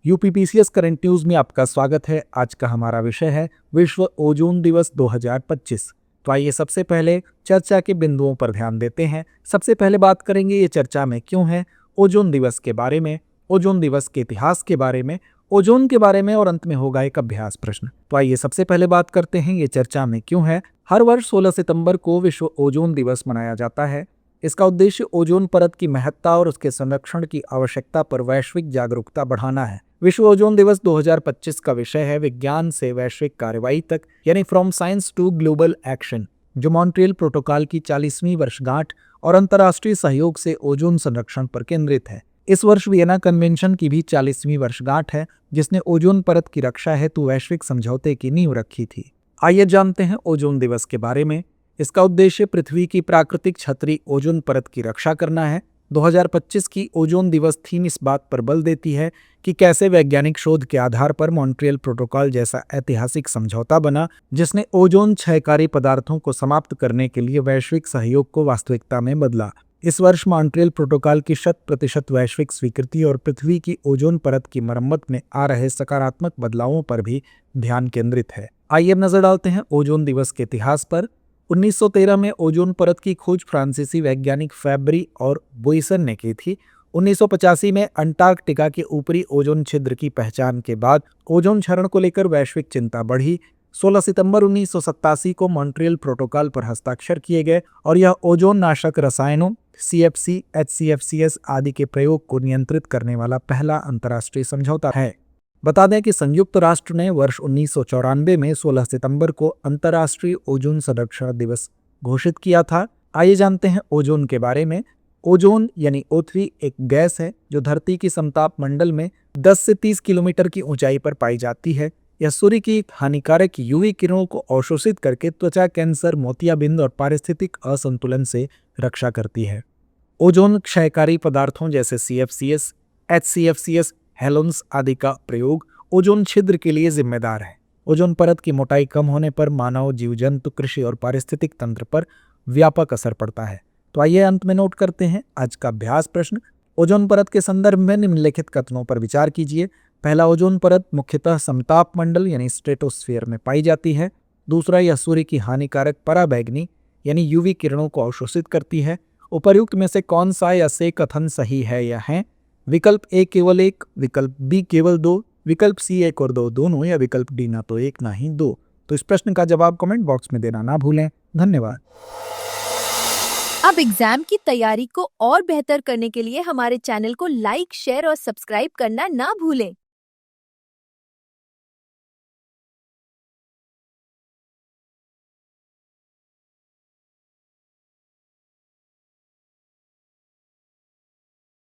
UPPCS current news में आपका स्वागत है। आज का हमारा विषय है विश्व ओजोन दिवस 2025। तो आइए सबसे पहले चर्चा के बिंदुओं पर ध्यान देते हैं। सबसे पहले बात करेंगे ये चर्चा में क्यों है, ओजोन दिवस के बारे में, ओजोन दिवस के इतिहास के बारे में, ओजोन के बारे में और अंत में होगा एक अभ्यास प्रश्न। तो आइए सबसे पहले बात करते हैं ये चर्चा में क्यों है। हर वर्ष 16 सितंबर को विश्व ओजोन दिवस मनाया जाता है। इसका उद्देश्य ओजोन परत की महत्ता और उसके संरक्षण की आवश्यकता पर वैश्विक जागरूकता बढ़ाना है। विश्व ओजोन दिवस 2025 का विषय है विज्ञान से वैश्विक कार्रवाई तक, यानी from science to global action, जो मॉन्ट्रियल प्रोटोकॉल की 40वीं वर्षगांठ और अंतर्राष्ट्रीय सहयोग से ओजोन संरक्षण पर केंद्रित है। इस वर्ष वियना कन्वेंशन की भी 40वीं वर्षगांठ है, जिसने ओजोन परत की रक्षा हेतु वैश्विक समझौते की नींव रखी थी। आइए जानते हैं ओजोन दिवस के बारे में। इसका उद्देश्य पृथ्वी की प्राकृतिक छतरी ओजोन परत की रक्षा करना है। 2025 की ओजोन दिवस थीम इस बात पर बल देती है कि कैसे वैज्ञानिक शोध के आधार पर मॉन्ट्रियल प्रोटोकॉल जैसा ऐतिहासिक समझौता बना, जिसने ओजोन क्षयकारी पदार्थों को समाप्त करने के लिए वैश्विक सहयोग को वास्तविकता में बदला। इस वर्ष मॉन्ट्रियल प्रोटोकॉल की 100% वैश्विक स्वीकृति और पृथ्वी की ओजोन परत की मरम्मत में आ रहे सकारात्मक बदलावों पर भी ध्यान केंद्रित है। आइए अब नजर डालते हैं ओजोन दिवस के इतिहास पर। 1913 में ओजोन परत की खोज फ्रांसीसी वैज्ञानिक फैब्री और बुइसन ने की थी। 1985 में अंटार्कटिका के ऊपरी ओजोन छिद्र की पहचान के बाद ओजोन क्षरण को लेकर वैश्विक चिंता बढ़ी। 16 सितंबर 1987 को मॉन्ट्रियल प्रोटोकॉल पर हस्ताक्षर किए गए और यह ओजोन नाशक रसायनों CFC, HCFCs आदि के प्रयोग को नियंत्रित करने वाला पहला अंतर्राष्ट्रीय समझौता है। बता दें कि संयुक्त राष्ट्र ने वर्ष 1994 में 16 सितंबर को अंतर्राष्ट्रीय ओजोन संरक्षण दिवस घोषित किया था। आइए जानते हैं ओजोन के बारे में। ओजोन यानी O3 एक गैस है जो धरती की समताप मंडल में 10 से 30 किलोमीटर की ऊंचाई पर पाई जाती है। यह सूर्य की हानिकारक UV किरणों को अवशोषित करके त्वचा कैंसर, मोतियाबिंद और पारिस्थितिक असंतुलन से रक्षा करती है। ओजोन क्षयकारी पदार्थों जैसे CFCs, HCFCs, हेलोन्स आदि का प्रयोग ओजोन छिद्र के लिए जिम्मेदार है। ओजोन परत की मोटाई कम होने पर मानव, जीव जंतु, कृषि और पारिस्थितिक तंत्र पर व्यापक असर पड़ता है। तो आइए अंत में नोट करते हैं आज का अभ्यास प्रश्न। ओजोन परत के संदर्भ में निम्नलिखित कथनों पर विचार कीजिए। पहला, ओजोन परत मुख्यतः समताप मंडल यानी स्ट्रेटोस्फीयर में पाई जाती है। दूसरा, यह सूर्य की हानिकारक पराबैंगनी यानी UV किरणों को अवशोषित करती है। उपर्युक्त में से कौन सा या से कथन सही है या है? विकल्प A केवल 1, विकल्प B केवल 2, विकल्प C 1 और 2 दोनों, या विकल्प D ना तो 1 ना ही 2। तो इस प्रश्न का जवाब कमेंट बॉक्स में देना ना भूलें। धन्यवाद। अब एग्जाम की तैयारी को और बेहतर करने के लिए हमारे चैनल को लाइक, शेयर और सब्सक्राइब करना ना भूलें।